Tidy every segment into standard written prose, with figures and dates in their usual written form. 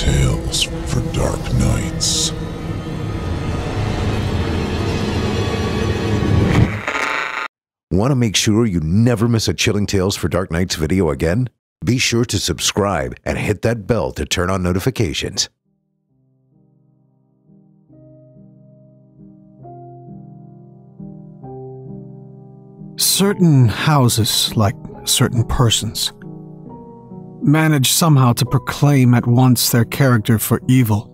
Tales for Dark Nights. Want to make sure you never miss a Chilling Tales for Dark Nights video again? Be sure to subscribe and hit that bell to turn on notifications. Certain houses, like certain persons, manage somehow to proclaim at once their character for evil.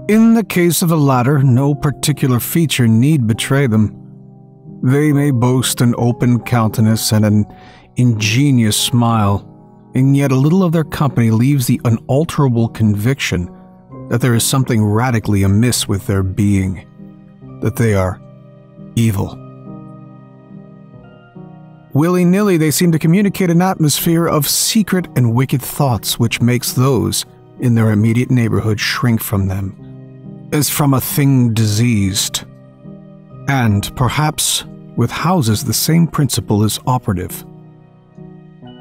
In the case of the latter, no particular feature need betray them. They may boast an open countenance and an ingenious smile, and yet a little of their company leaves the unalterable conviction that there is something radically amiss with their being, that they are evil. Willy-nilly, they seem to communicate an atmosphere of secret and wicked thoughts which makes those in their immediate neighborhood shrink from them, as from a thing diseased. And, perhaps, with houses the same principle is operative.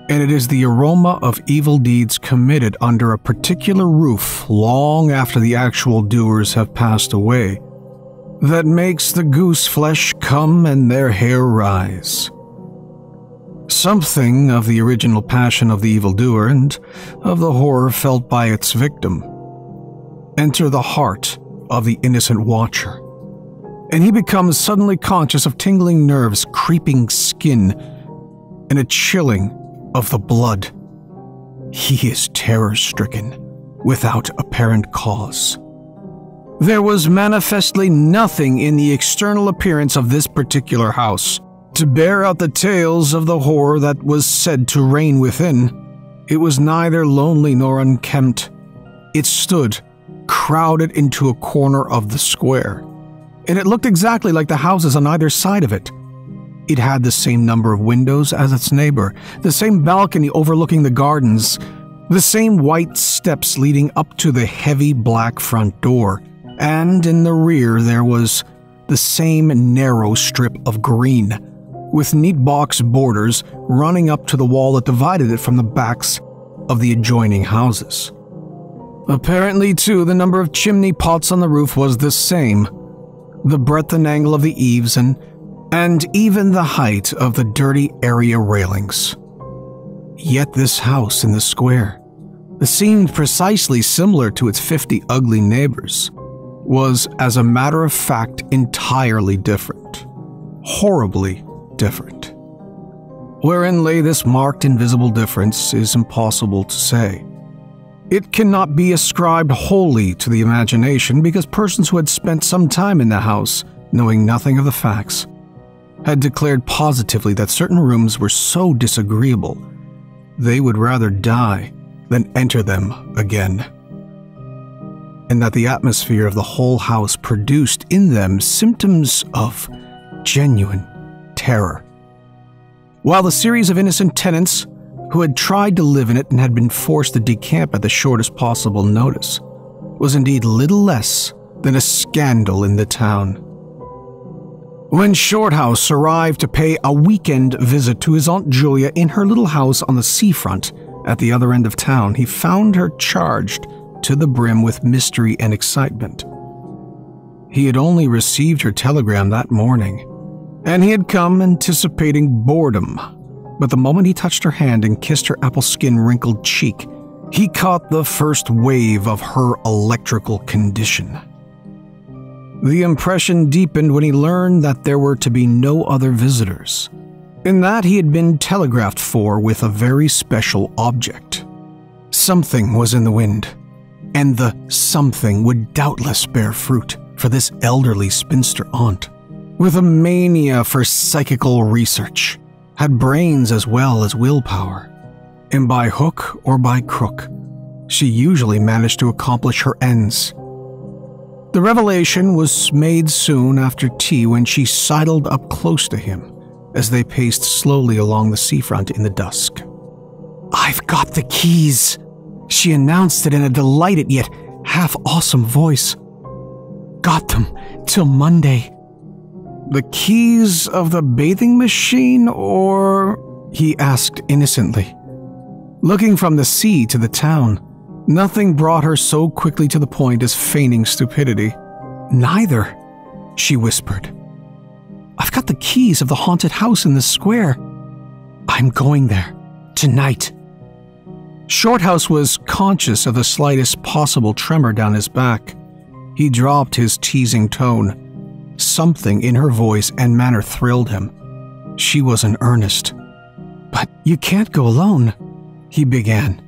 And it is the aroma of evil deeds committed under a particular roof long after the actual doers have passed away that makes the goose flesh come and their hair rise. Something of the original passion of the evildoer and of the horror felt by its victim enter the heart of the innocent watcher, and he becomes suddenly conscious of tingling nerves, creeping skin, and a chilling of the blood. He is terror-stricken without apparent cause. There was manifestly nothing in the external appearance of this particular house to bear out the tales of the horror that was said to reign within. It was neither lonely nor unkempt. It stood crowded into a corner of the square, and it looked exactly like the houses on either side of it. It had the same number of windows as its neighbor, the same balcony overlooking the gardens, the same white steps leading up to the heavy black front door, and in the rear there was the same narrow strip of green, with neat box borders running up to the wall that divided it from the backs of the adjoining houses. Apparently, too, the number of chimney pots on the roof was the same, the breadth and angle of the eaves, and even the height of the dirty area railings. Yet this house in the square, that seemed precisely similar to its 50 ugly neighbors, was, as a matter of fact, entirely different. Horribly different. Wherein lay this marked invisible difference is impossible to say. It cannot be ascribed wholly to the imagination, because persons who had spent some time in the house, knowing nothing of the facts, had declared positively that certain rooms were so disagreeable they would rather die than enter them again, and that the atmosphere of the whole house produced in them symptoms of genuine terror. While the series of innocent tenants who had tried to live in it and had been forced to decamp at the shortest possible notice was indeed little less than a scandal in the town. When Shorthouse arrived to pay a weekend visit to his Aunt Julia in her little house on the seafront at the other end of town, he found her charged to the brim with mystery and excitement. He had only received her telegram that morning, and he had come anticipating boredom, but the moment he touched her hand and kissed her apple skin wrinkled cheek, he caught the first wave of her electrical condition. The impression deepened when he learned that there were to be no other visitors, and that he had been telegraphed for with a very special object. Something was in the wind, and the something would doubtless bear fruit for this elderly spinster aunt, with a mania for psychical research, had brains as well as willpower, and by hook or by crook, she usually managed to accomplish her ends. The revelation was made soon after tea when she sidled up close to him as they paced slowly along the seafront in the dusk. "I've got the keys," she announced it in a delighted yet half-awesome voice. "Got them till Monday." "The keys of the bathing machine, or?" he asked innocently. Looking from the sea to the town, Nothing brought her so quickly to the point as feigning stupidity. "Neither," she whispered. "I've got the keys of the haunted house in the square. I'm going there, tonight." Shorthouse was conscious of the slightest possible tremor down his back. He dropped his teasing tone. Something in her voice and manner thrilled him. She was in earnest. "But you can't go alone," he began.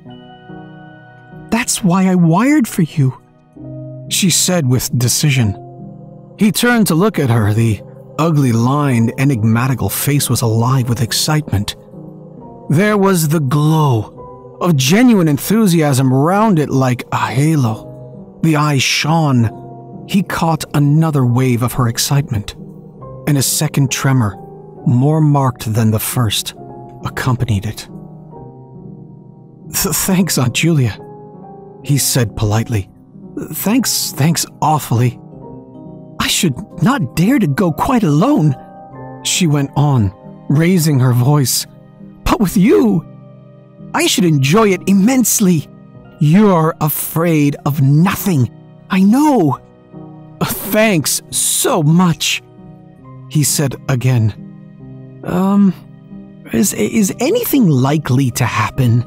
"That's why I wired for you," she said with decision. He turned to look at her. The ugly, lined, enigmatical face was alive with excitement. There was the glow of genuine enthusiasm round it like a halo. The eyes shone. He caught another wave of her excitement, and a second tremor, more marked than the first, accompanied it. "Thanks, Aunt Julia," he said politely. Thanks awfully." "I should not dare to go quite alone," she went on, raising her voice. "But with you, I should enjoy it immensely. You're afraid of nothing, I know." "Thanks so much," he said again. Is anything likely to happen?"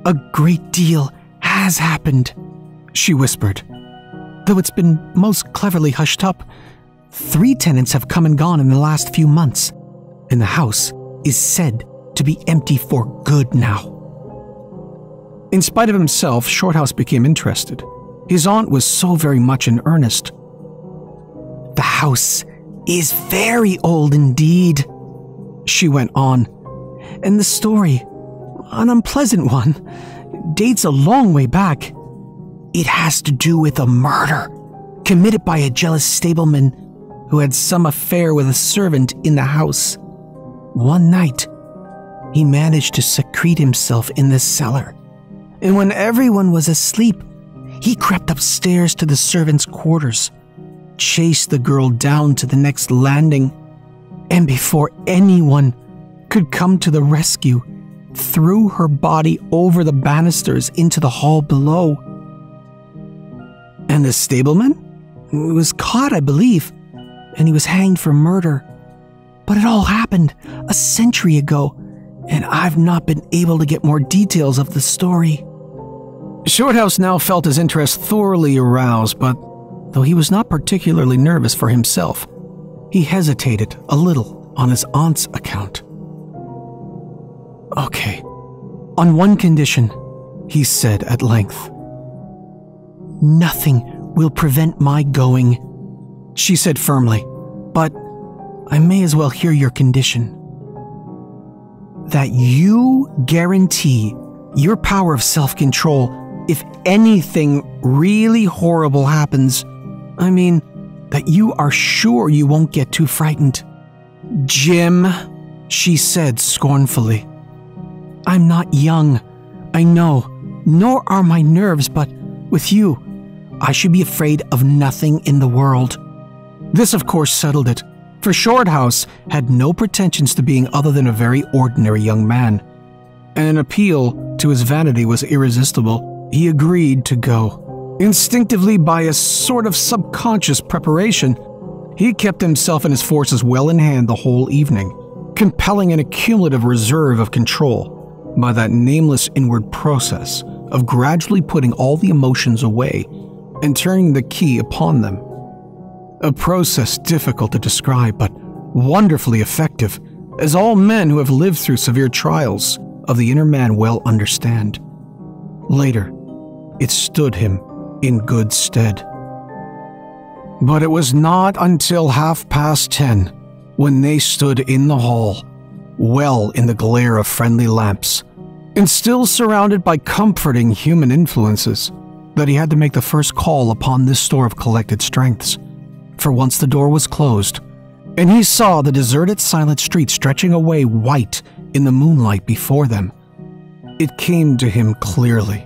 "A great deal has happened," she whispered, "though it's been most cleverly hushed up. 3 tenants have come and gone in the last few months, and the house is said to be empty for good now." In spite of himself, Shorthouse became interested. His aunt was so very much in earnest. "The house is very old indeed," she went on, "and the story, an unpleasant one, dates a long way back. It has to do with a murder committed by a jealous stableman who had some affair with a servant in the house. One night, he managed to secrete himself in the cellar, and when everyone was asleep, he crept upstairs to the servants' quarters, chased the girl down to the next landing, and before anyone could come to the rescue, threw her body over the banisters into the hall below. And the stableman was caught, I believe, and he was hanged for murder. But it all happened a century ago, and I've not been able to get more details of the story." Shorthouse now felt his interest thoroughly aroused, but though he was not particularly nervous for himself, he hesitated a little on his aunt's account. "Okay, on one condition," he said at length. "Nothing will prevent my going," she said firmly, "but I may as well hear your condition. That you guarantee your power of self-control if anything really horrible happens. I mean, that you are sure you won't get too frightened." "Jim," she said scornfully. "I'm not young, I know, nor are my nerves, but with you, I should be afraid of nothing in the world." This, of course, settled it, for Shorthouse had no pretensions to being other than a very ordinary young man, and an appeal to his vanity was irresistible. He agreed to go. Instinctively, by a sort of subconscious preparation, he kept himself and his forces well in hand the whole evening, compelling an accumulative reserve of control by that nameless inward process of gradually putting all the emotions away and turning the key upon them. A process difficult to describe, but wonderfully effective, as all men who have lived through severe trials of the inner man well understand. Later, it stood him in good stead. But it was not until 10:30 when they stood in the hall, well in the glare of friendly lamps, and still surrounded by comforting human influences, that he had to make the first call upon this store of collected strengths. For once the door was closed, and he saw the deserted silent street stretching away white in the moonlight before them, it came to him clearly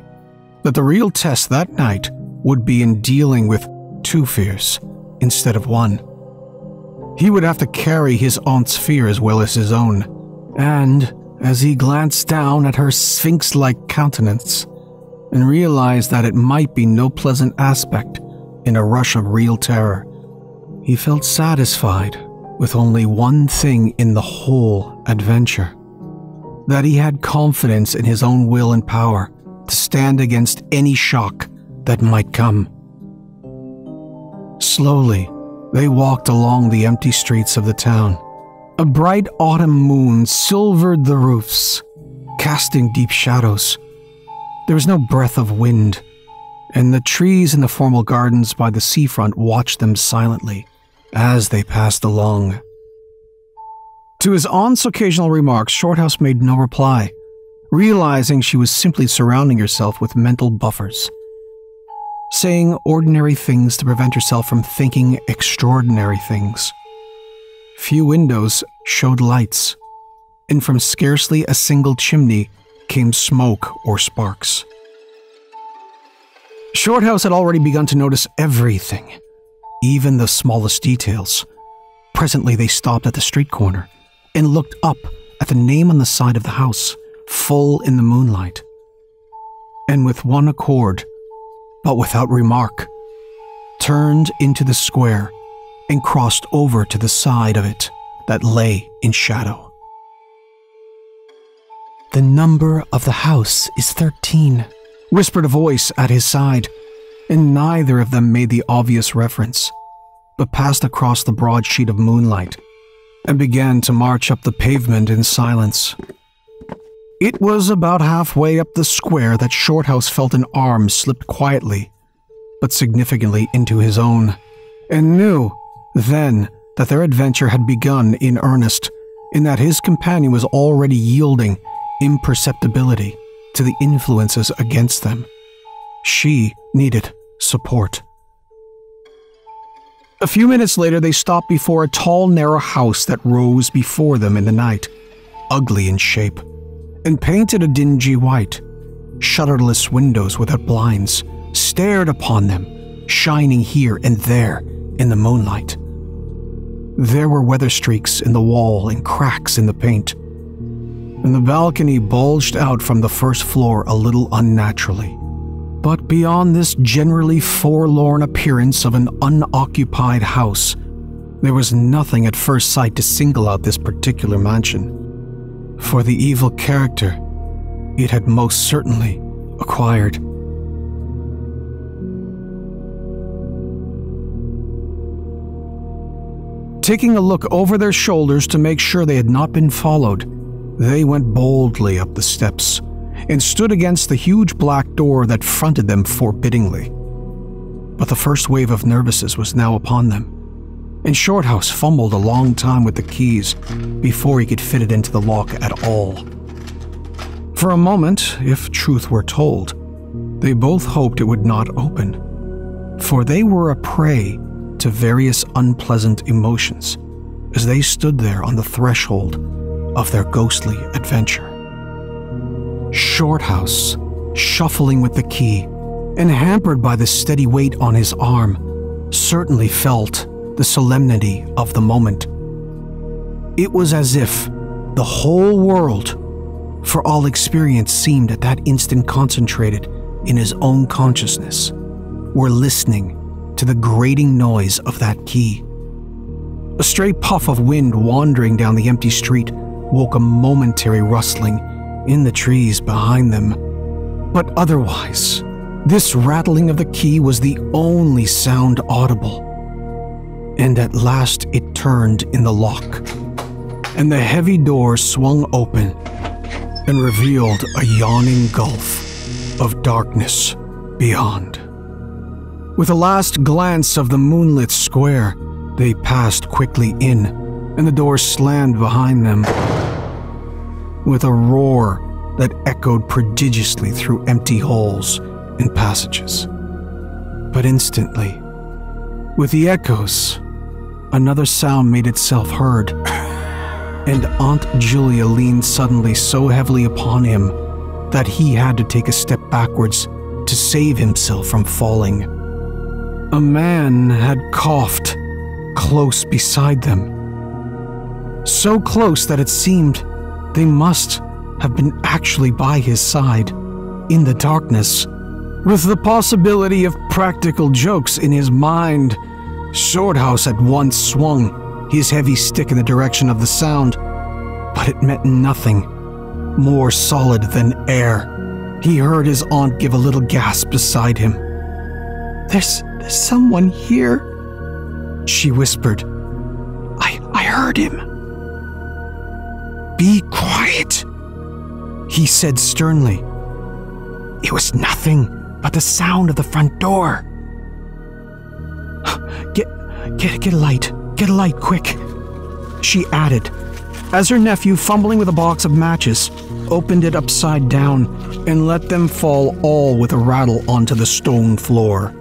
that the real test that night would be in dealing with 2 fears instead of 1. He would have to carry his aunt's fear as well as his own, and as he glanced down at her sphinx-like countenance, and realized that it might be no pleasant aspect in a rush of real terror. He felt satisfied with only one thing in the whole adventure: that he had confidence in his own will and power to stand against any shock that might come. Slowly, they walked along the empty streets of the town. A bright autumn moon silvered the roofs, casting deep shadows. There was no breath of wind, and the trees in the formal gardens by the seafront watched them silently as they passed along. To his aunt's occasional remarks, Shorthouse made no reply, realizing she was simply surrounding herself with mental buffers, saying ordinary things to prevent herself from thinking extraordinary things. Few windows showed lights, and from scarcely a single chimney came smoke or sparks. Shorthouse had already begun to notice everything, even the smallest details. Presently they stopped at the street corner and looked up at the name on the side of the house, full in the moonlight. And with one accord, but without remark, turned into the square and crossed over to the side of it that lay in shadow. "The number of the house is 13, whispered a voice at his side, and neither of them made the obvious reference, but passed across the broad sheet of moonlight and began to march up the pavement in silence. It was about halfway up the square that Shorthouse felt an arm slip quietly, but significantly into his own, and knew then that their adventure had begun in earnest, in that his companion was already yielding imperceptibility to the influences against them. She needed support. A few minutes later, they stopped before a tall, narrow house that rose before them in the night, ugly in shape, and painted a dingy white. Shutterless windows without blinds stared upon them, shining here and there in the moonlight. There were weather streaks in the wall and cracks in the paint, and the balcony bulged out from the first floor a little unnaturally. But beyond this generally forlorn appearance of an unoccupied house, there was nothing at first sight to single out this particular mansion, for the evil character it had most certainly acquired. Taking a look over their shoulders to make sure they had not been followed, they went boldly up the steps and stood against the huge black door that fronted them forbiddingly. But the first wave of nervousness was now upon them, and Shorthouse fumbled a long time with the keys before he could fit it into the lock at all. For a moment, if truth were told, they both hoped it would not open, for they were a prey to various unpleasant emotions as they stood there on the threshold of their ghostly adventure. Shorthouse, shuffling with the key and hampered by the steady weight on his arm, certainly felt the solemnity of the moment. It was as if the whole world, for all experience seemed at that instant concentrated in his own consciousness, were listening to the grating noise of that key. A stray puff of wind wandering down the empty street woke a momentary rustling in the trees behind them, but otherwise, this rattling of the key was the only sound audible. And at last it turned in the lock, and the heavy door swung open and revealed a yawning gulf of darkness beyond. With a last glance of the moonlit square, they passed quickly in, and the door slammed behind them with a roar that echoed prodigiously through empty halls and passages. But instantly, with the echoes, another sound made itself heard, and Aunt Julia leaned suddenly so heavily upon him that he had to take a step backwards to save himself from falling. A man had coughed close beside them, so close that it seemed they must have been actually by his side in the darkness With the possibility of practical jokes in his mind, Shorthouse at once swung his heavy stick in the direction of the sound, but it meant nothing more solid than air. He heard his aunt give a little gasp beside him. There's someone here, she whispered. I heard him. Be quiet, he said sternly. It was nothing but the sound of the front door. Get a light, quick, she added, as her nephew, fumbling with a box of matches, opened it upside down and let them fall all with a rattle onto the stone floor.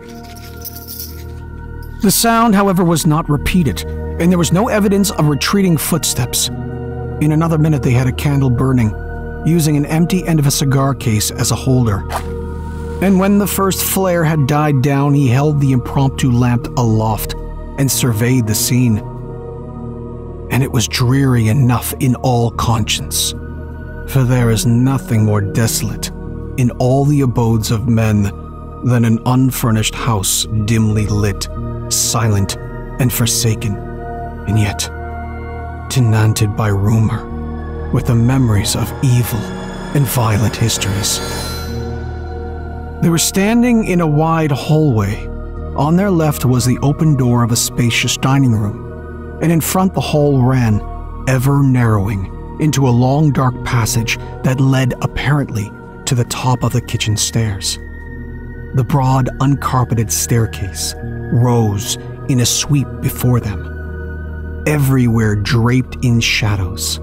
The sound, however, was not repeated, and there was no evidence of retreating footsteps. In another minute, they had a candle burning, using an empty end of a cigar case as a holder. And when the first flare had died down, he held the impromptu lamp aloft and surveyed the scene. And it was dreary enough in all conscience, for there is nothing more desolate in all the abodes of men than an unfurnished house dimly lit, silent, and forsaken, and yet tenanted by rumor with the memories of evil and violent histories. They were standing in a wide hallway. On their left was the open door of a spacious dining room, and in front the hall ran, ever narrowing, into a long dark passage that led apparently to the top of the kitchen stairs. The broad, uncarpeted staircase rose in a sweep before them, everywhere draped in shadows,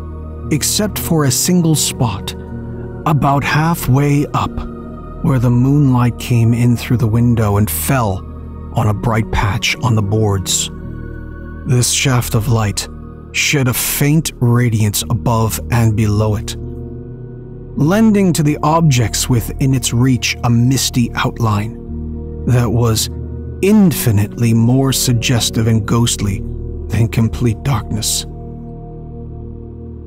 except for a single spot, about halfway up, where the moonlight came in through the window and fell on a bright patch on the boards. This shaft of light shed a faint radiance above and below it, lending to the objects within its reach a misty outline that was infinitely more suggestive and ghostly than complete darkness.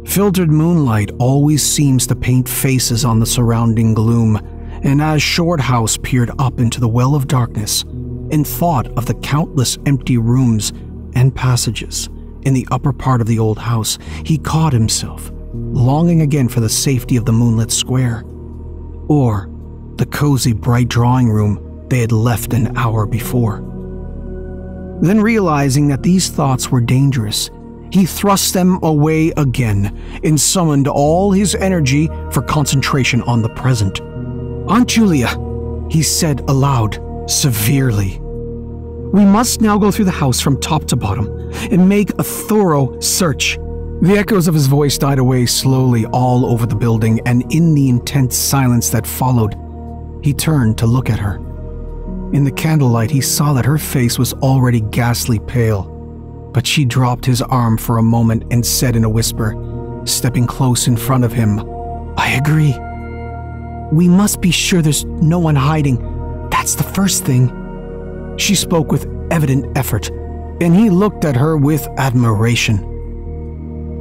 Filtered moonlight always seems to paint faces on the surrounding gloom, and as Shorthouse peered up into the well of darkness and thought of the countless empty rooms and passages in the upper part of the old house, he caught himself longing again for the safety of the moonlit square, or the cozy bright drawing room they had left an hour before. Then, realizing that these thoughts were dangerous, he thrust them away again and summoned all his energy for concentration on the present. "Aunt Julia," he said aloud, severely, "we must now go through the house from top to bottom and make a thorough search." The echoes of his voice died away slowly all over the building, and in the intense silence that followed, he turned to look at her. In the candlelight, he saw that her face was already ghastly pale, but she dropped his arm for a moment and said in a whisper, stepping close in front of him, "I agree. We must be sure there's no one hiding. That's the first thing." She spoke with evident effort, and he looked at her with admiration.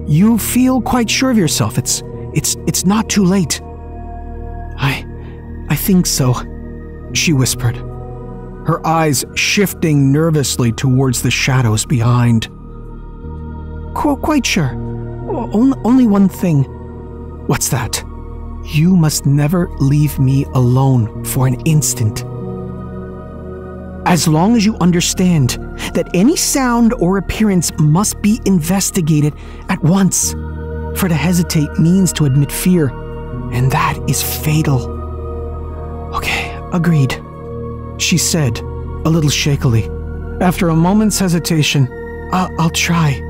"You feel quite sure of yourself? It's not too late." I think so," she whispered, her eyes shifting nervously towards the shadows behind. "Quite sure. Only one thing." "What's that?" "You must never leave me alone for an instant. As long as you understand that any sound or appearance must be investigated at once. For to hesitate means to admit fear, and that is fatal." "Okay, agreed," she said, a little shakily. After a moment's hesitation, I'll try."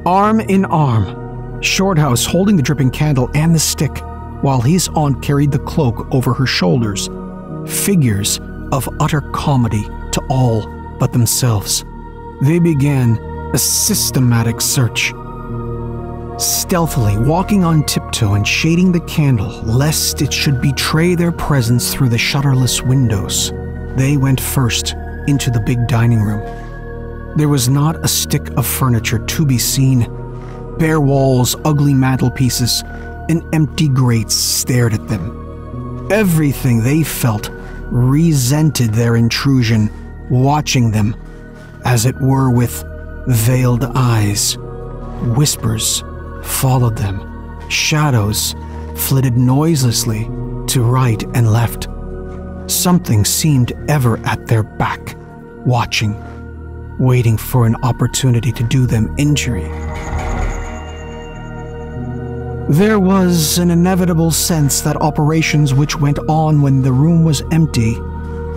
Arm in arm, Shorthouse holding the dripping candle and the stick, while his aunt carried the cloak over her shoulders, figures of utter comedy to all but themselves, they began a systematic search. Stealthily walking on tiptoe and shading the candle lest it should betray their presence through the shutterless windows, they went first into the big dining room. There was not a stick of furniture to be seen. Bare walls, ugly mantelpieces, and empty grates stared at them. Everything, they felt, resented their intrusion, watching them, as it were with veiled eyes. Whispers followed them. Shadows flitted noiselessly to right and left. Something seemed ever at their back, watching, waiting for an opportunity to do them injury. There was an inevitable sense that operations which went on when the room was empty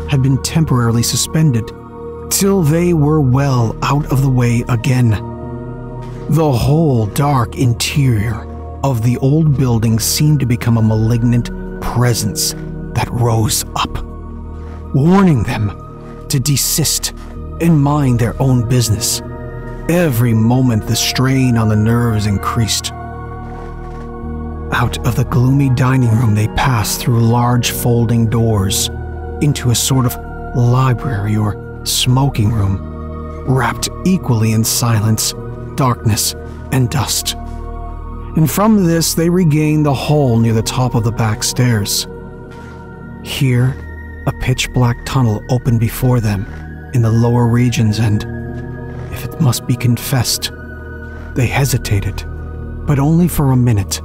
had been temporarily suspended, till they were well out of the way again. The whole dark interior of the old building seemed to become a malignant presence that rose up, warning them to desist and mind their own business. Every moment the strain on the nerves increased. Out of the gloomy dining room they passed through large folding doors into a sort of library or smoking room, wrapped equally in silence, darkness, and dust. And from this they regained the hall near the top of the back stairs. Here, a pitch-black tunnel opened before them in the lower regions, and, if it must be confessed, they hesitated, but only for a minute.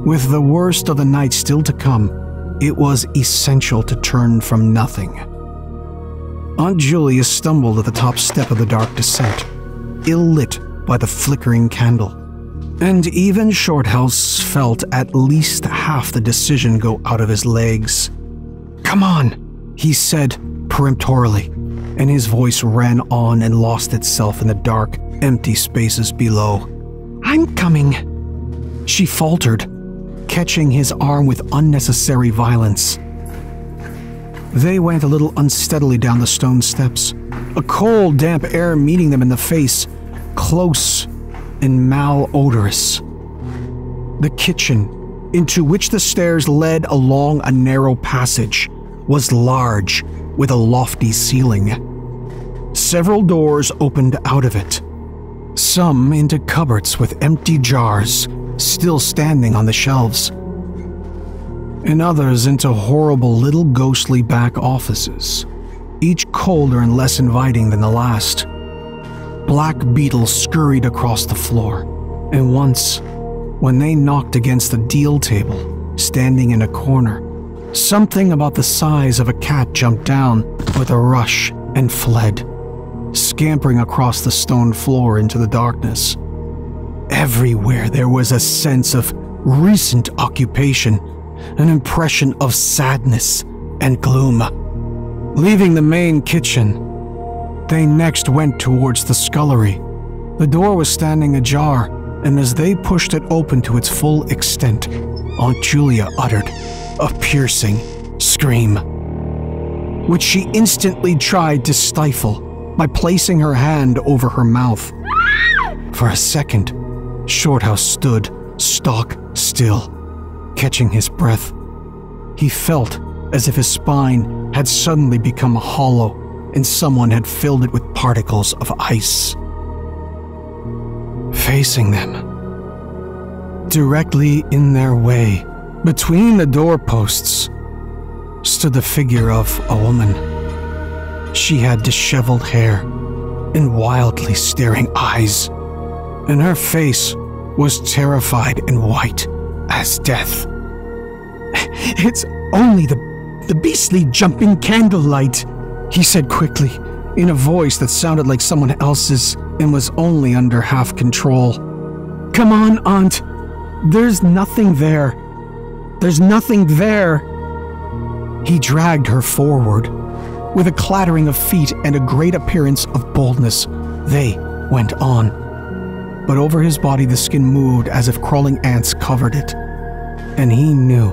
With the worst of the night still to come, it was essential to turn from nothing. Aunt Julia stumbled at the top step of the dark descent, ill-lit by the flickering candle, and even Shorthouse felt at least half the decision go out of his legs. "Come on," he said peremptorily, and his voice ran on and lost itself in the dark, empty spaces below. "I'm coming," she faltered, catching his arm with unnecessary violence. They went a little unsteadily down the stone steps, a cold, damp air meeting them in the face, close and malodorous. The kitchen, into which the stairs led along a narrow passage, was large, with a lofty ceiling. Several doors opened out of it, some into cupboards with empty jars still standing on the shelves, and others into horrible little ghostly back offices, each colder and less inviting than the last. Black beetles scurried across the floor, and once, when they knocked against a deal table standing in a corner, something about the size of a cat jumped down with a rush and fled, scampering across the stone floor into the darkness. Everywhere there was a sense of recent occupation, an impression of sadness and gloom. Leaving the main kitchen, they next went towards the scullery. The door was standing ajar, and as they pushed it open to its full extent, Aunt Julia uttered a piercing scream, which she instantly tried to stifle by placing her hand over her mouth. For a second, Shorthouse stood stock still, catching his breath. He felt as if his spine had suddenly become hollow and someone had filled it with particles of ice. Facing them, directly in their way, between the doorposts, stood the figure of a woman. She had disheveled hair and wildly staring eyes, and her face was terrified and white as death. "It's only the beastly jumping candlelight," he said quickly, in a voice that sounded like someone else's and was only under half control. "Come on, Aunt. There's nothing there. There's nothing there." He dragged her forward. With a clattering of feet and a great appearance of boldness, they went on. But over his body the skin moved as if crawling ants covered it, and he knew,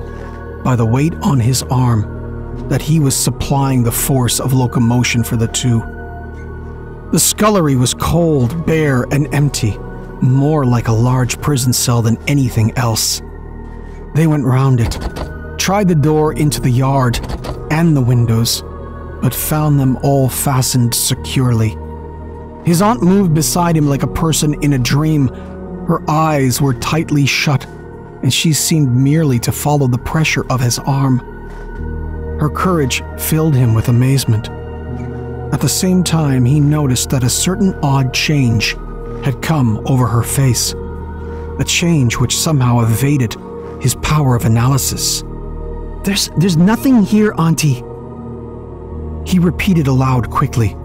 by the weight on his arm, that he was supplying the force of locomotion for the two. The scullery was cold, bare, and empty, more like a large prison cell than anything else. They went round it, tried the door into the yard and the windows, but found them all fastened securely. His aunt moved beside him like a person in a dream. Her eyes were tightly shut, and she seemed merely to follow the pressure of his arm. Her courage filled him with amazement. At the same time, he noticed that a certain odd change had come over her face, a change which somehow evaded his power of analysis. There's nothing here, Auntie," he repeated aloud quickly.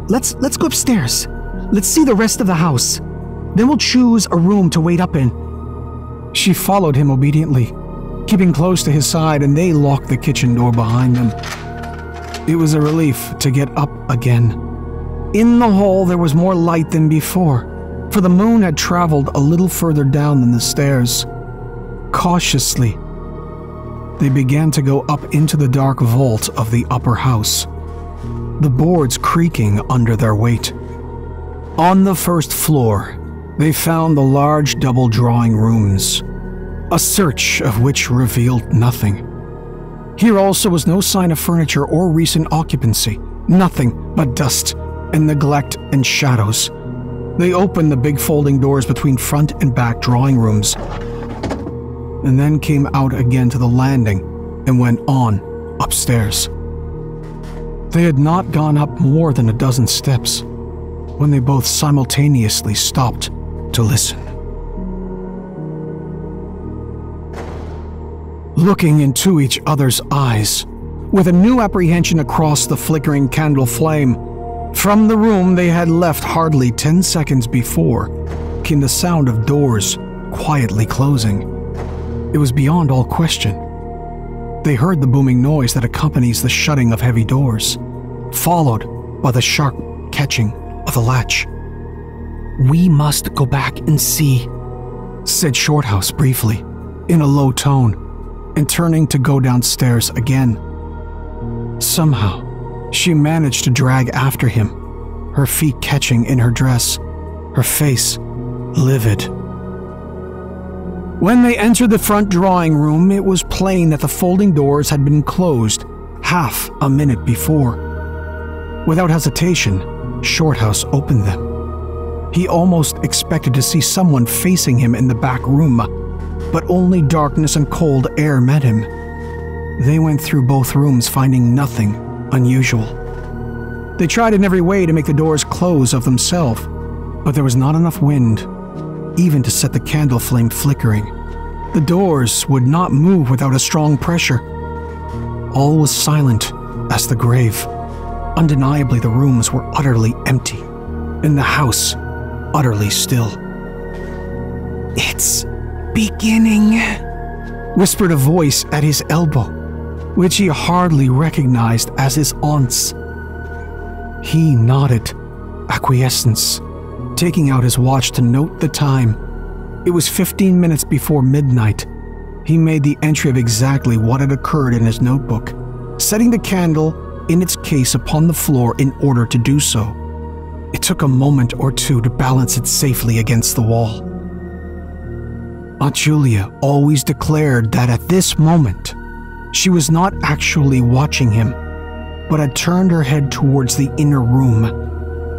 Let's go upstairs. Let's see the rest of the house. Then we'll choose a room to wait up in." She followed him obediently, keeping close to his side, and they locked the kitchen door behind them. It was a relief to get up again. In the hall there was more light than before, for the moon had traveled a little further down than the stairs. Cautiously, they began to go up into the dark vault of the upper house, the boards creaking under their weight. On the first floor, they found the large double drawing rooms, a search of which revealed nothing. Here also was no sign of furniture or recent occupancy, nothing but dust and neglect and shadows. They opened the big folding doors between front and back drawing rooms, and then came out again to the landing and went on upstairs. They had not gone up more than a dozen steps when they both simultaneously stopped to listen. Looking into each other's eyes, with a new apprehension across the flickering candle flame, from the room they had left hardly 10 seconds before came the sound of doors quietly closing. It was beyond all question. They heard the booming noise that accompanies the shutting of heavy doors, followed by the sharp catching of a latch. "We must go back and see," said Shorthouse briefly, in a low tone, and turning to go downstairs again. Somehow, she managed to drag after him, her feet catching in her dress, her face livid. When they entered the front drawing room, it was plain that the folding doors had been closed half a minute before. Without hesitation, Shorthouse opened them. He almost expected to see someone facing him in the back room, but only darkness and cold air met him. They went through both rooms, finding nothing unusual. They tried in every way to make the doors close of themselves, but there was not enough wind, even to set the candle flame flickering. The doors would not move without a strong pressure. All was silent as the grave. Undeniably, the rooms were utterly empty, and the house utterly still. "It's beginning," whispered a voice at his elbow, which he hardly recognized as his aunt's. He nodded acquiescence, taking out his watch to note the time. It was 15 minutes before midnight. He made the entry of exactly what had occurred in his notebook, setting the candle in its case upon the floor in order to do so. It took a moment or two to balance it safely against the wall. Aunt Julia always declared that at this moment, she was not actually watching him, but had turned her head towards the inner room,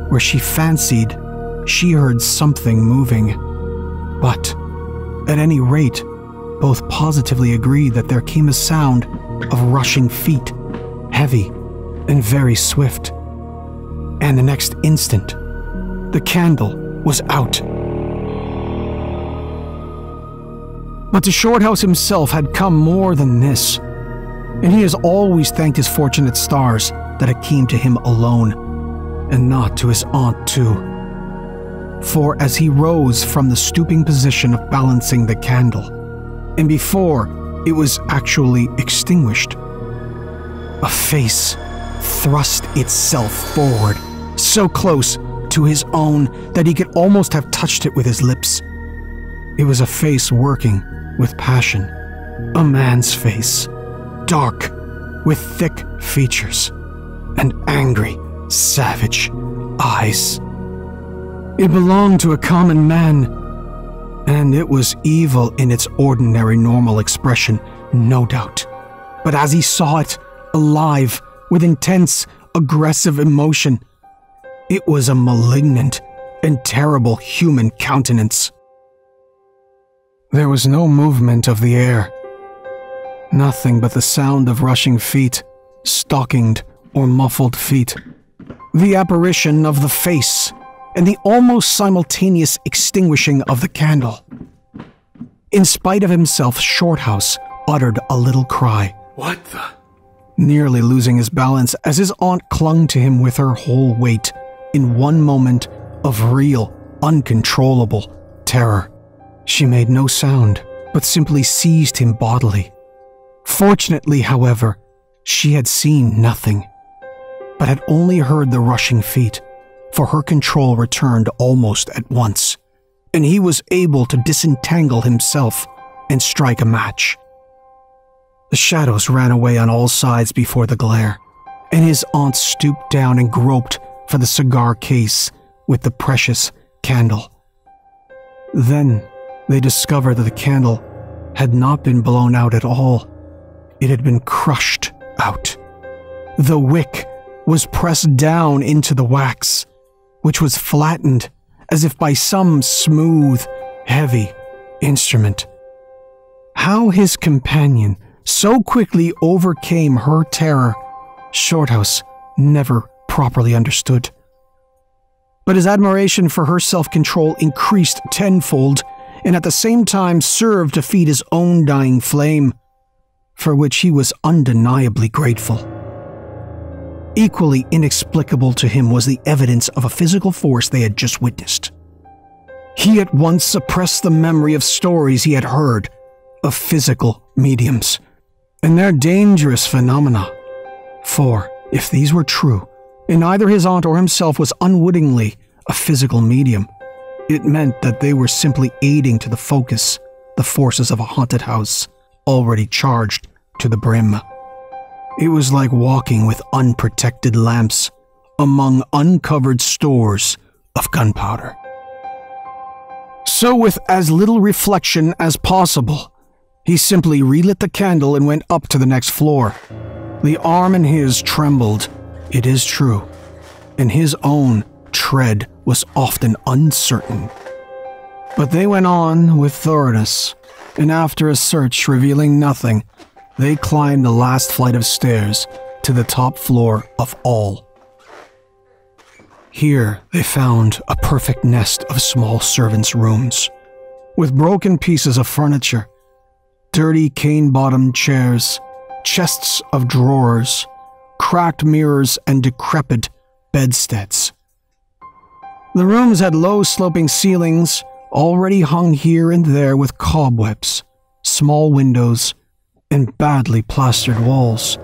where she fancied she heard something moving. But, at any rate, both positively agreed that there came a sound of rushing feet, heavy and very swift. And the next instant, the candle was out. But to Shorthouse himself had come more than this, and he has always thanked his fortunate stars that it came to him alone, and not to his aunt too. For as he rose from the stooping position of balancing the candle, and before it was actually extinguished, a face thrust itself forward, so close to his own that he could almost have touched it with his lips. It was a face working with passion, a man's face, dark, with thick features, and angry, savage eyes. It belonged to a common man, and it was evil in its ordinary normal expression, no doubt. But as he saw it, alive, with intense, aggressive emotion, it was a malignant and terrible human countenance. There was no movement of the air, nothing but the sound of rushing feet stockinged or muffled feet, the apparition of the face, and the almost simultaneous extinguishing of the candle. In spite of himself, Shorthouse uttered a little cry. What the? Nearly losing his balance as his aunt clung to him with her whole weight in one moment of real, uncontrollable terror. She made no sound, but simply seized him bodily. Fortunately, however, she had seen nothing, but had only heard the rushing feet, for her control returned almost at once, and he was able to disentangle himself and strike a match. The shadows ran away on all sides before the glare, and his aunt stooped down and groped for the cigar case with the precious candle. Then they discovered that the candle had not been blown out at all. It had been crushed out. The wick was pressed down into the wax, which was flattened as if by some smooth, heavy instrument. How his companion so quickly overcame her terror, Shorthouse never properly understood. But his admiration for her self-control increased tenfold, and at the same time served to feed his own dying flame, for which he was undeniably grateful. Equally inexplicable to him was the evidence of a physical force they had just witnessed. He at once suppressed the memory of stories he had heard of physical mediums and their dangerous phenomena. For, if these were true, and either his aunt or himself was unwittingly a physical medium, it meant that they were simply aiding to the focus the forces of a haunted house already charged to the brim. It was like walking with unprotected lamps among uncovered stores of gunpowder. So with as little reflection as possible, he simply relit the candle and went up to the next floor. The arm in his trembled, it is true, and his own tread was often uncertain. But they went on with thoroughness, and after a search revealing nothing, they climbed the last flight of stairs to the top floor of all. Here they found a perfect nest of small servants' rooms, with broken pieces of furniture, dirty cane-bottomed chairs, chests of drawers, cracked mirrors, and decrepit bedsteads. The rooms had low sloping ceilings, already hung here and there with cobwebs, small windows, and badly plastered walls.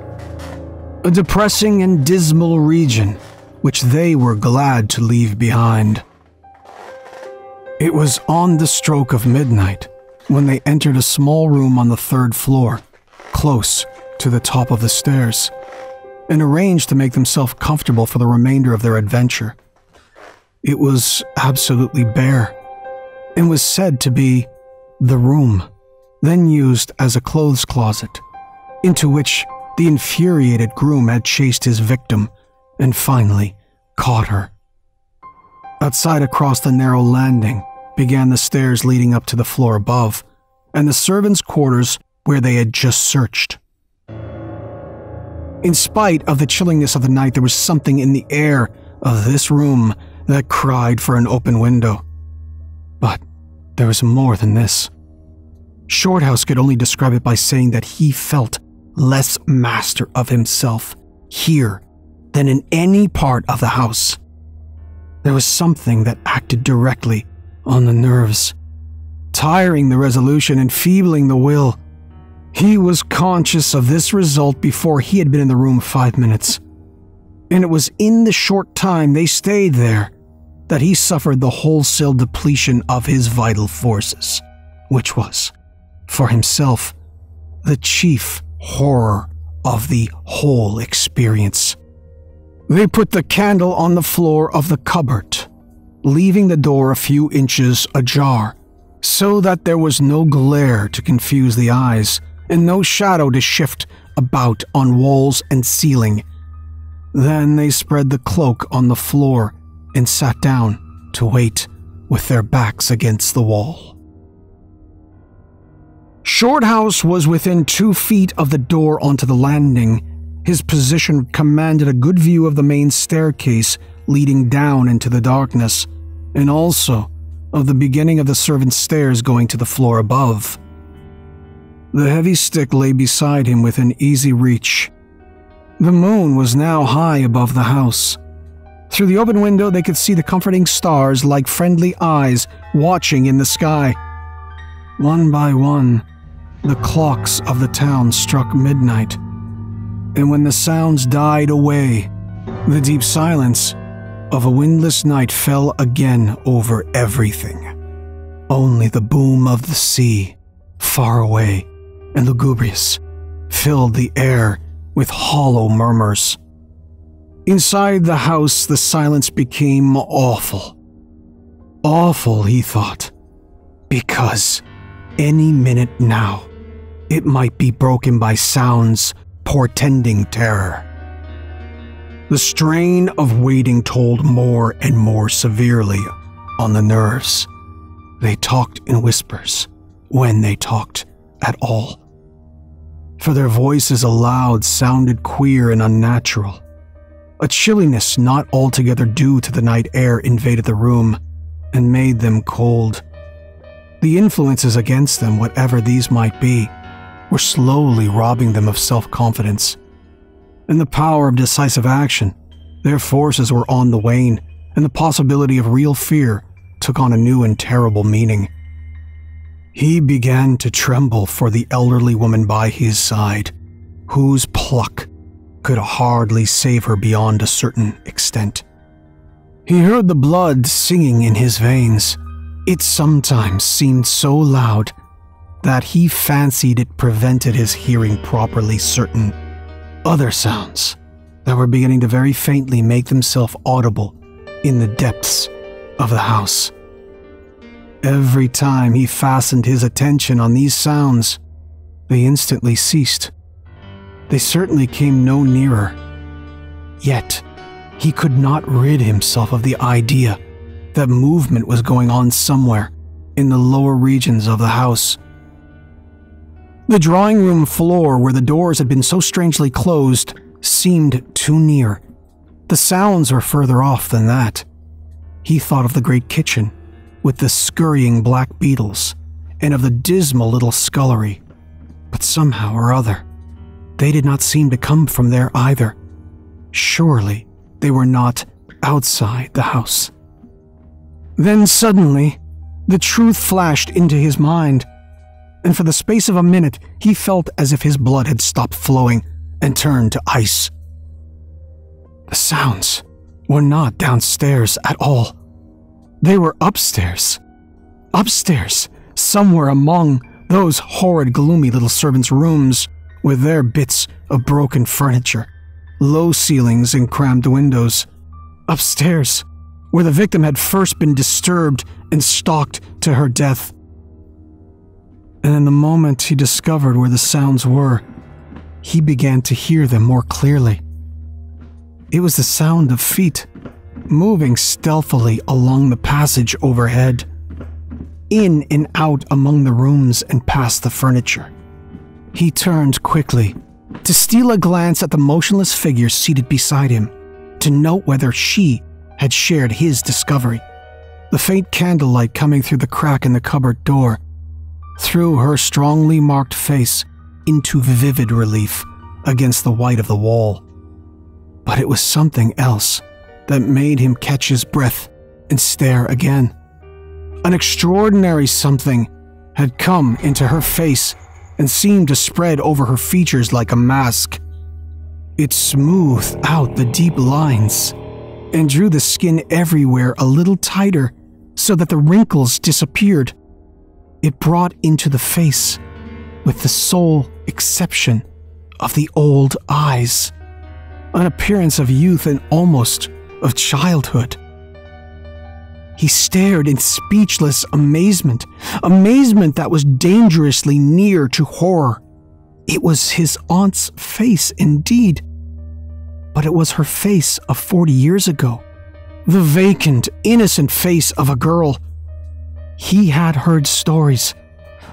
A depressing and dismal region which they were glad to leave behind. It was on the stroke of midnight when they entered a small room on the third floor, close to the top of the stairs, and arranged to make themselves comfortable for the remainder of their adventure. It was absolutely bare, and was said to be the room, then used as a clothes closet, into which the infuriated groom had chased his victim and finally caught her. Outside, across the narrow landing, began the stairs leading up to the floor above, and the servants' quarters where they had just searched. In spite of the chilliness of the night, there was something in the air of this room that cried for an open window. But there was more than this. Shorthouse could only describe it by saying that he felt less master of himself here than in any part of the house. There was something that acted directly on the nerves, tiring the resolution and feebling the will. He was conscious of this result before he had been in the room 5 minutes, and it was in the short time they stayed there that he suffered the wholesale depletion of his vital forces, which was, for himself, the chief horror of the whole experience. They put the candle on the floor of the cupboard, leaving the door a few inches ajar, so that there was no glare to confuse the eyes and no shadow to shift about on walls and ceiling. Then they spread the cloak on the floor and sat down to wait with their backs against the wall. Shorthouse was within 2 feet of the door onto the landing, His position commanded a good view of the main staircase leading down into the darkness, and also of the beginning of the servants' stairs going to the floor above. The heavy stick lay beside him within easy reach. The moon was now high above the house. Through the open window they could see the comforting stars like friendly eyes watching in the sky. One by one, the clocks of the town struck midnight, and when the sounds died away, the deep silence of a windless night fell again over everything. Only the boom of the sea, far away and lugubrious, filled the air with hollow murmurs. Inside the house, the silence became awful. Awful, he thought, because any minute now, it might be broken by sounds portending terror. The strain of waiting told more and more severely on the nerves. They talked in whispers, when they talked at all. For their voices aloud sounded queer and unnatural. A chilliness not altogether due to the night air invaded the room and made them cold. The influences against them, whatever these might be, were slowly robbing them of self-confidence. In the power of decisive action, their forces were on the wane, and the possibility of real fear took on a new and terrible meaning. He began to tremble for the elderly woman by his side, whose pluck could hardly save her beyond a certain extent. He heard the blood singing in his veins. It sometimes seemed so loud that he fancied it prevented his hearing properly certain other sounds that were beginning to very faintly make themselves audible in the depths of the house. Every time he fastened his attention on these sounds, they instantly ceased. They certainly came no nearer. Yet, he could not rid himself of the idea that movement was going on somewhere in the lower regions of the house. The drawing room floor, where the doors had been so strangely closed, seemed too near. The sounds were further off than that. He thought of the great kitchen, with the scurrying black beetles, and of the dismal little scullery. But somehow or other, they did not seem to come from there either. Surely they were not outside the house. Then suddenly, the truth flashed into his mind, and for the space of a minute he felt as if his blood had stopped flowing and turned to ice. The sounds were not downstairs at all. They were upstairs. Upstairs, somewhere among those horrid, gloomy little servants' rooms, with their bits of broken furniture, low ceilings and crammed windows. Upstairs, where the victim had first been disturbed and stalked to her death. And in the moment he discovered where the sounds were, he began to hear them more clearly. It was the sound of feet, moving stealthily along the passage overhead, in and out among the rooms and past the furniture. He turned quickly to steal a glance at the motionless figure seated beside him, to note whether she had shared his discovery. The faint candlelight coming through the crack in the cupboard door threw her strongly marked face into vivid relief against the white of the wall. But it was something else that made him catch his breath and stare again. An extraordinary something had come into her face and seemed to spread over her features like a mask. It smoothed out the deep lines and drew the skin everywhere a little tighter so that the wrinkles disappeared. It brought into the face, with the sole exception of the old eyes, an appearance of youth and almost of childhood. He stared in speechless amazement, amazement that was dangerously near to horror. It was his aunt's face indeed, but it was her face of 40 years ago, the vacant, innocent face of a girl. He had heard stories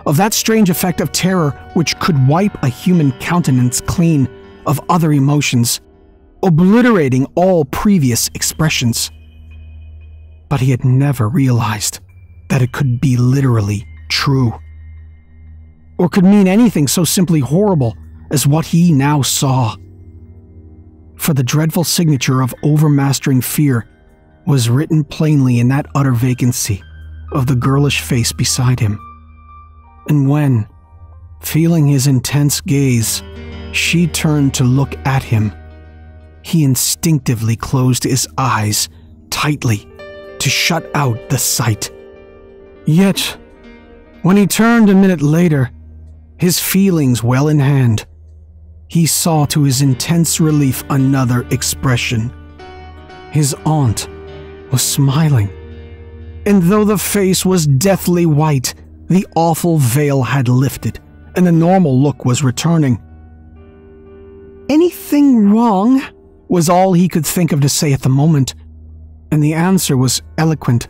of that strange effect of terror which could wipe a human countenance clean of other emotions, obliterating all previous expressions. But he had never realized that it could be literally true, or could mean anything so simply horrible as what he now saw. For the dreadful signature of overmastering fear was written plainly in that utter vacancy of the girlish face beside him. And when, feeling his intense gaze, she turned to look at him, he instinctively closed his eyes tightly to shut out the sight. Yet, when he turned a minute later, his feelings well in hand, he saw to his intense relief another expression. His aunt was smiling, and though the face was deathly white, the awful veil had lifted, and the normal look was returning. "Anything wrong?" was all he could think of to say at the moment, and the answer was eloquent,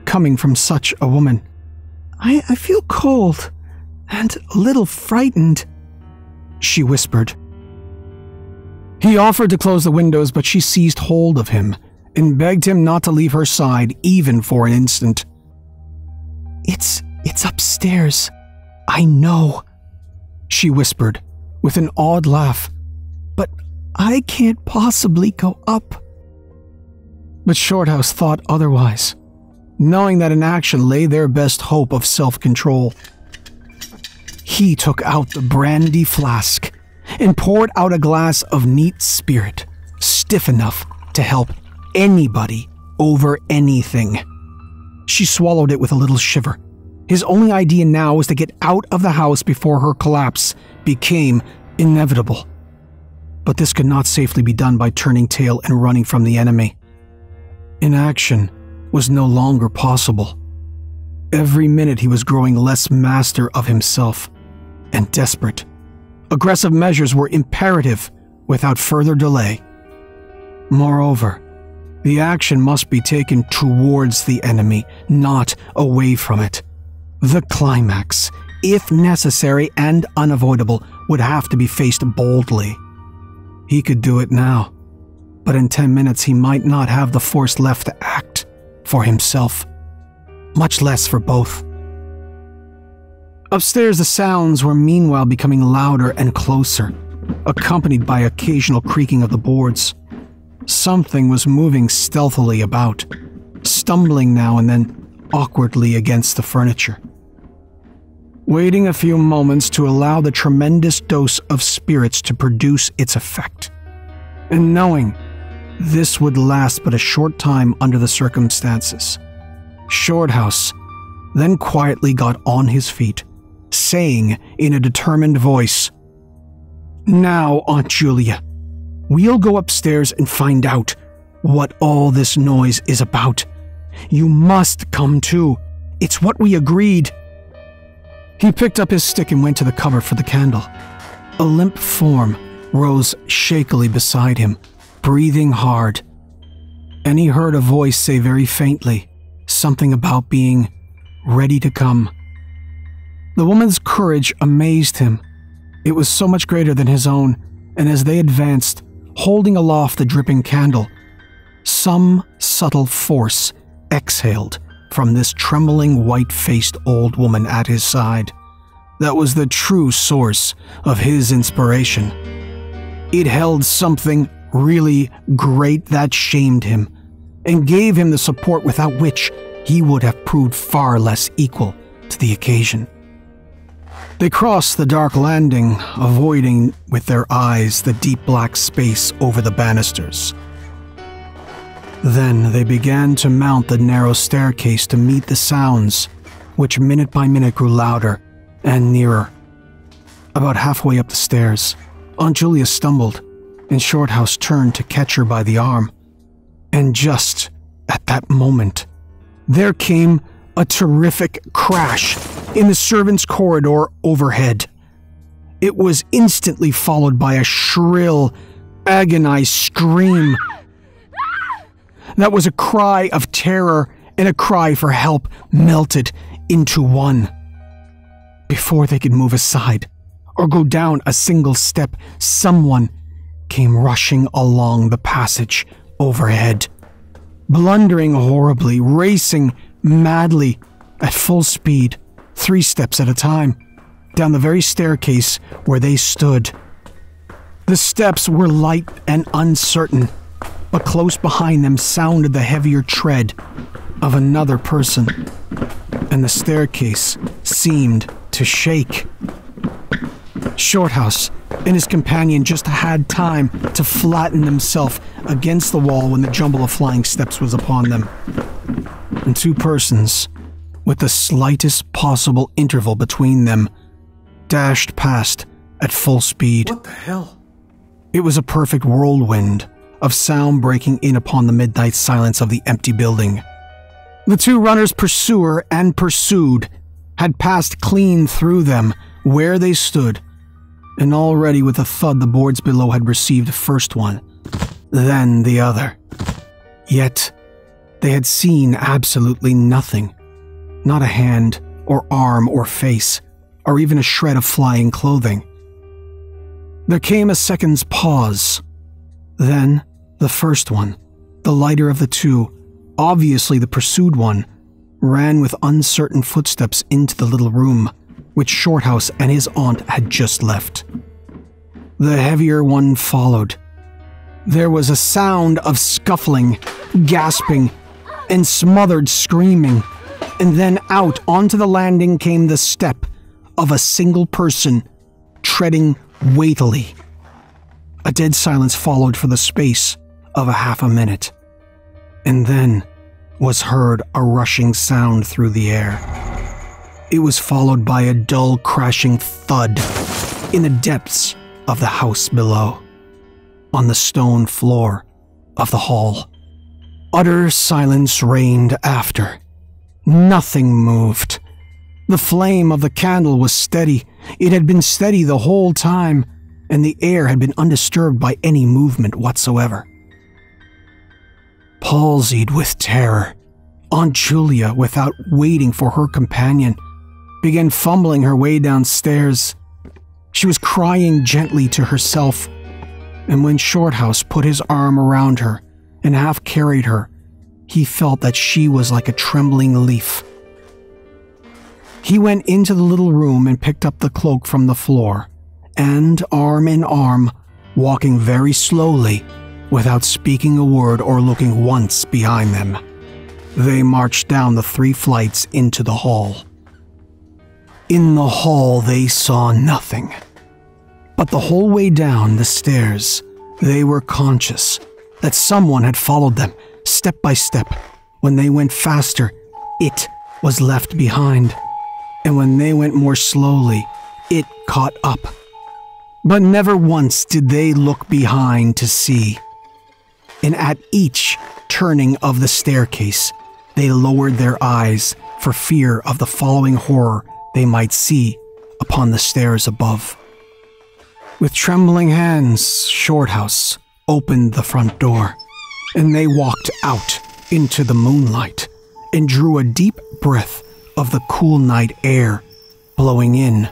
coming from such a woman. I feel cold and a little frightened," she whispered. He offered to close the windows, but she seized hold of him and begged him not to leave her side even for an instant. It's upstairs. I know," she whispered with an odd laugh, "but I can't possibly go up." But Shorthouse thought otherwise, knowing that in action lay their best hope of self-control. He took out the brandy flask and poured out a glass of neat spirit, stiff enough to help anybody over anything. She swallowed it with a little shiver. His only idea now was to get out of the house before her collapse became inevitable. But this could not safely be done by turning tail and running from the enemy. Inaction was no longer possible. Every minute he was growing less master of himself and desperate. Aggressive measures were imperative without further delay. Moreover, the action must be taken towards the enemy, not away from it. The climax, if necessary and unavoidable, would have to be faced boldly. He could do it now, but in 10 minutes he might not have the force left to act for himself, much less for both. Upstairs, the sounds were meanwhile becoming louder and closer, accompanied by occasional creaking of the boards. Something was moving stealthily about, stumbling now and then awkwardly against the furniture. Waiting a few moments to allow the tremendous dose of spirits to produce its effect, and knowing this would last but a short time under the circumstances, Shorthouse then quietly got on his feet, saying in a determined voice, "Now, Aunt Julia, we'll go upstairs and find out what all this noise is about. You must come too. It's what we agreed." He picked up his stick and went to the cupboard for the candle. A limp form rose shakily beside him, breathing hard, and he heard a voice say very faintly something about being ready to come. The woman's courage amazed him. It was so much greater than his own, and as they advanced, holding aloft the dripping candle, some subtle force exhaled from this trembling white-faced old woman at his side. That was the true source of his inspiration. It held something really great that shamed him, and gave him the support without which he would have proved far less equal to the occasion. They crossed the dark landing, avoiding with their eyes the deep black space over the banisters. Then they began to mount the narrow staircase to meet the sounds, which minute by minute grew louder and nearer. About halfway up the stairs, Aunt Julia stumbled, and Shorthouse turned to catch her by the arm. And just at that moment, there came a terrific crash in the servants' corridor overhead. It was instantly followed by a shrill, agonized scream. That was a cry of terror and a cry for help melted into one. Before they could move aside or go down a single step, someone came rushing along the passage overhead, blundering horribly, racing madly at full speed, 3 steps at a time, down the very staircase where they stood. The steps were light and uncertain, but close behind them sounded the heavier tread of another person, and the staircase seemed to shake. Shorthouse and his companion just had time to flatten himself against the wall when the jumble of flying steps was upon them, and 2 persons, with the slightest possible interval between them, dashed past at full speed. What the hell? It was a perfect whirlwind of sound breaking in upon the midnight silence of the empty building. The 2 runners, pursuer and pursued, had passed clean through them where they stood, and already with a thud the boards below had received first one, then the other. Yet they had seen absolutely nothing, not a hand or arm or face, or even a shred of flying clothing. There came a second's pause. Then the first one, the lighter of the 2, obviously the pursued one, ran with uncertain footsteps into the little room which Shorthouse and his aunt had just left. The heavier one followed. There was a sound of scuffling, gasping, and smothered screaming, and then out onto the landing came the step of a single person, treading weightily. A dead silence followed for the space of a half a minute, and then was heard a rushing sound through the air. It was followed by a dull crashing thud in the depths of the house below, on the stone floor of the hall. Utter silence reigned after. Nothing moved. The flame of the candle was steady. It had been steady the whole time, and the air had been undisturbed by any movement whatsoever. Palsied with terror, Aunt Julia, without waiting for her companion, began fumbling her way downstairs. She was crying gently to herself, and when Shorthouse put his arm around her and half carried her, he felt that she was like a trembling leaf. He went into the little room and picked up the cloak from the floor, and arm in arm, walking very slowly, without speaking a word or looking once behind them, they marched down the 3 flights into the hall. In the hall they saw nothing, but the whole way down the stairs they were conscious that someone had followed them step by step. When they went faster, it was left behind, and when they went more slowly, it caught up. But never once did they look behind to see, and at each turning of the staircase, they lowered their eyes for fear of the following horror they might see upon the stairs above. With trembling hands, Shorthouse opened the front door, and they walked out into the moonlight and drew a deep breath of the cool night air blowing in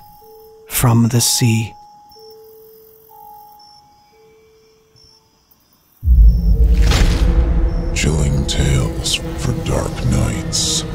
from the sea. Chilling tales for dark nights.